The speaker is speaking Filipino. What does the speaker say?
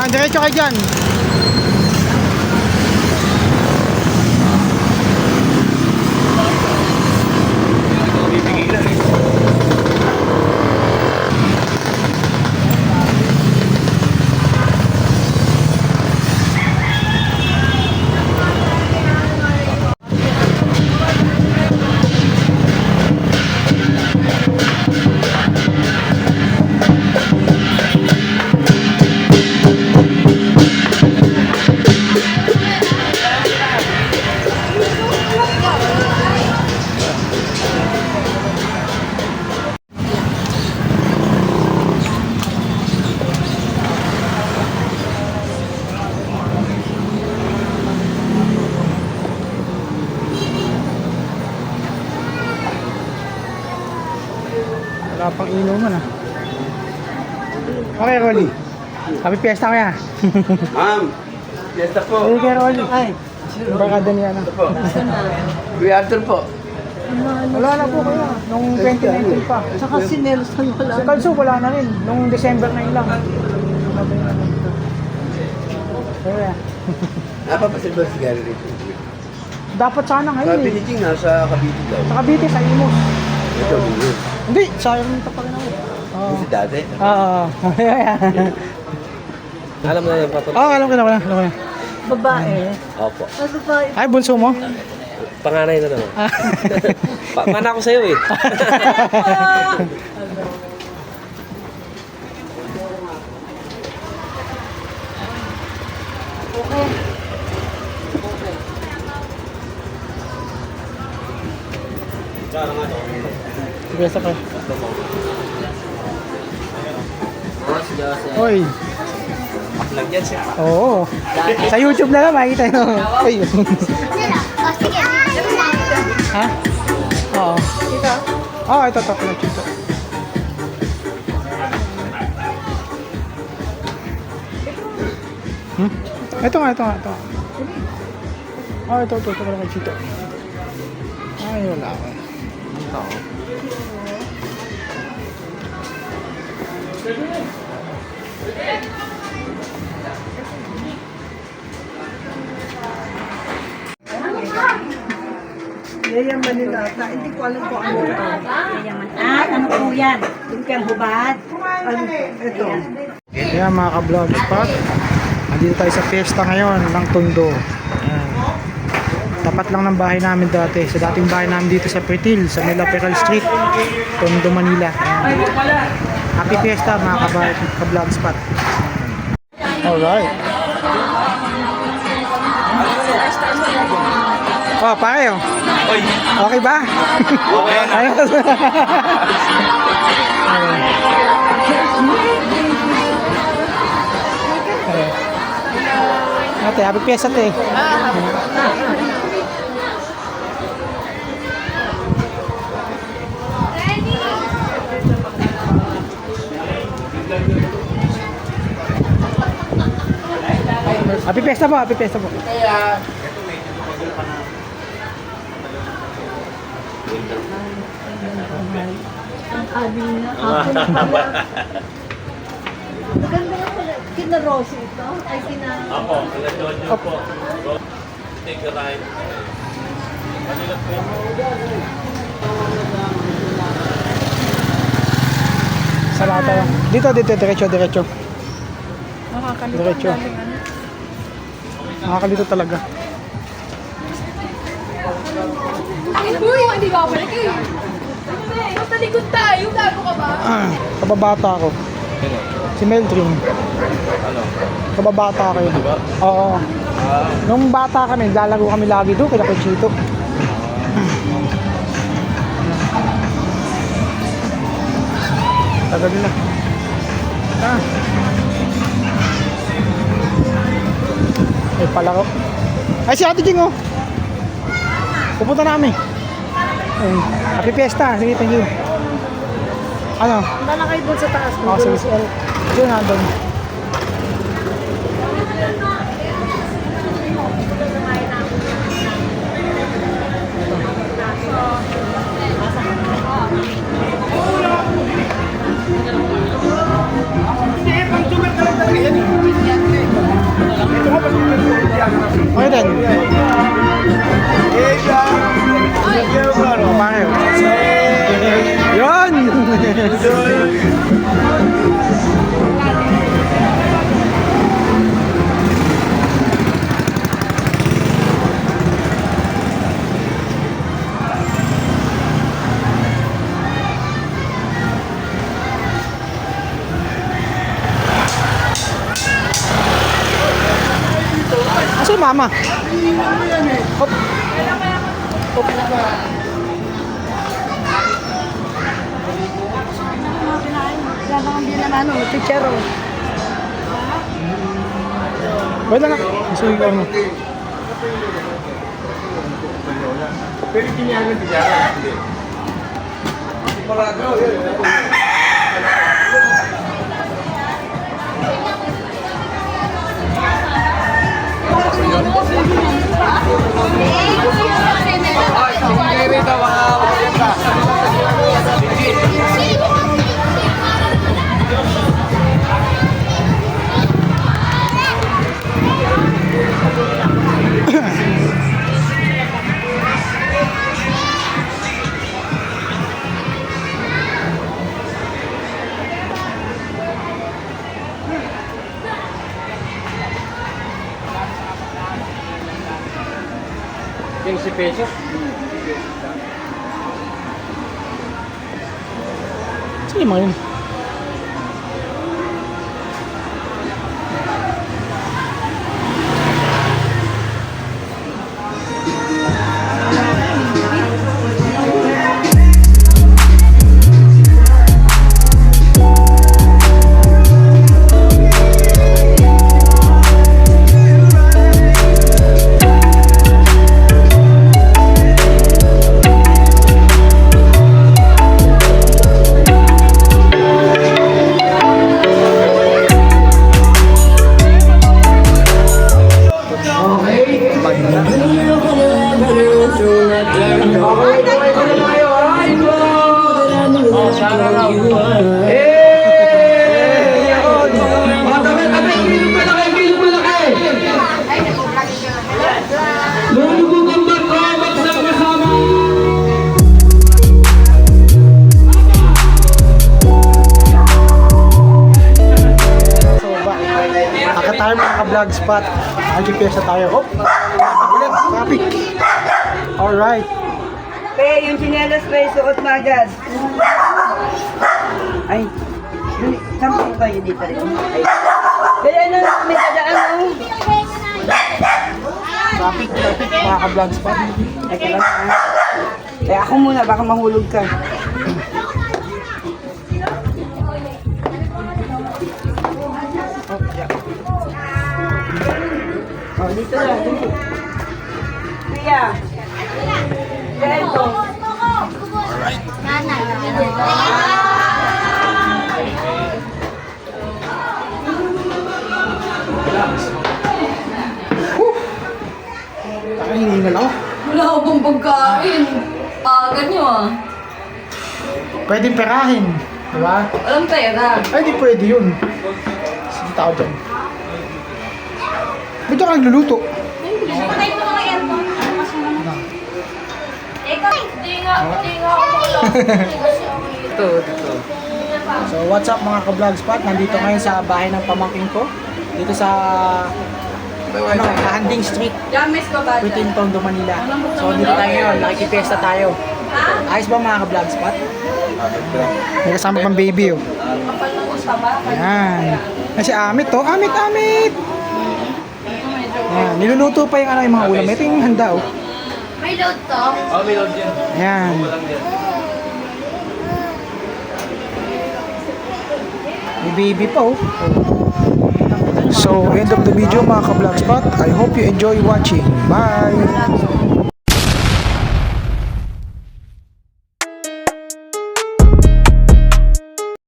Yan, diretso kayo dyan. Wala pang inuman ah. Okay, Rolly. Happy Fiesta kaya. Ma'am, fiesta po. Hey, kay Rolly. Ay, barkada niya na. Po. Kuya Arthur po. Wala na po kaya. Nung 2019 pa. Saka si Nelson wala. Si Calzo wala na rin. Nung December na ilang. Kaya. Napapasil ba si Gary rito? Dapat sana ngayon Sabi eh. ni Ching, nasa Cavite daw. Sa Cavite, sa Imus. Ito, yun. Hindi, sayang nito pa rin ako. Oo. Si dati. Oo. Alam mo na yung patol. Oo, alam ko na. Babae. Opo. Mas babae. Ay, bunso mo? Panganay na naman. Mana ko sa'yo eh. Sige, sa ka. Hoy. Upload yan siya. Oo. Sa YouTube na lang, makikita nyo. Ay. Ha? Oo. Ito? Oo, ito. Ito. Hmm? Ito nga. Oh, ito pala kay Chito. Ay, wala ako. Ito. Yayaman nila. Hindi ko alam kung ano ito. Ano po yan? Lumpiang hubad. Ano ito? Kaya mga ka-vlog spot, andito tayo sa fiesta ngayon ng Tondo. Ayan. Tapat lang ng bahay namin dati. Sa dating bahay namin dito sa Pretil, sa Mela Peral Street, Tondo, Manila. Ayan. Happy fiesta mga ka-vlog spot. Alright. Oh, pare oh. Oy, Okay ba? okay na. Ayos. Ate, happy fiesta te. Happy fiesta po, happy fiesta po. Maganda nga pala. Kina Rosie ito? Ay, kina... Opo, kala po. Take the time. Salata lang. Dito, diretso. Nakakalito. Diretso. Nakakalito talaga. Uy, hindi ba ako balik eh? Basta likod tayo, gago ka ba? Kababata ako. Si Meldrin. Ano? Kababata ako yun. Oo. Nung bata kami, lalago kami lagi doon, kaya kay Chito. Tagal na. Ay, palaro. Ay, si Ate Jing, oh. Pupunta namin. Ay, happy fiesta. Sige, thank you. Ano? Dala kayo doon sa taas. Oh, sige, sige. Doon na, doon. Mario. Yan! Asa yung mama? Hop. Hop. Wala bang hindi naman ano, chichero. Wait lang nga. Gusto ko ano. pesos. Sino yung mga yun? Tayo mga ka-vlog spot. Nag-GPS tayo. Hop! Ulit, traffic. Alright. Pe, yung chinelas pe, suot mo agad. Ay, saan po kayo dito rin? Ay. Kaya na, may dadaan oh. Traffic, mga ka-vlog spot. Teka lang ha. Eh ako muna, baka mahulog ka. Oh, dito na, dito. Kuya. Kaya ito. Ay, hiningal ako. Wala ko pong pagkain. Ganyo ah. Pwede perahin. Diba? Walang pera. Ay, di pwede yun. Sige tao dyan. Ba't ka nagluluto? Patay mo mga yan. Hindi nga ako Ito, dito. So what's up mga ka-vlog spot? Nandito ngayon sa bahay ng pamangking ko. Dito sa Kahanding Street, James ko ba? Pretil, Tondo, Manila. So dito tayo ngayon, nakikipiesta tayo. Ayos ba mga ka-vlog spot? May kasama pang baby oh. Kapal ng usta ba? Ayan. Kasi Amit oh. Amit, Amit! Ayan. Niluluto pa yung, yung mga ulam. Ito yung handa oh. May load to? Oh, may load yan. Ayan. May baby pa oh. So, end of the video mga ka-vlog spot. I hope you enjoy watching. Bye!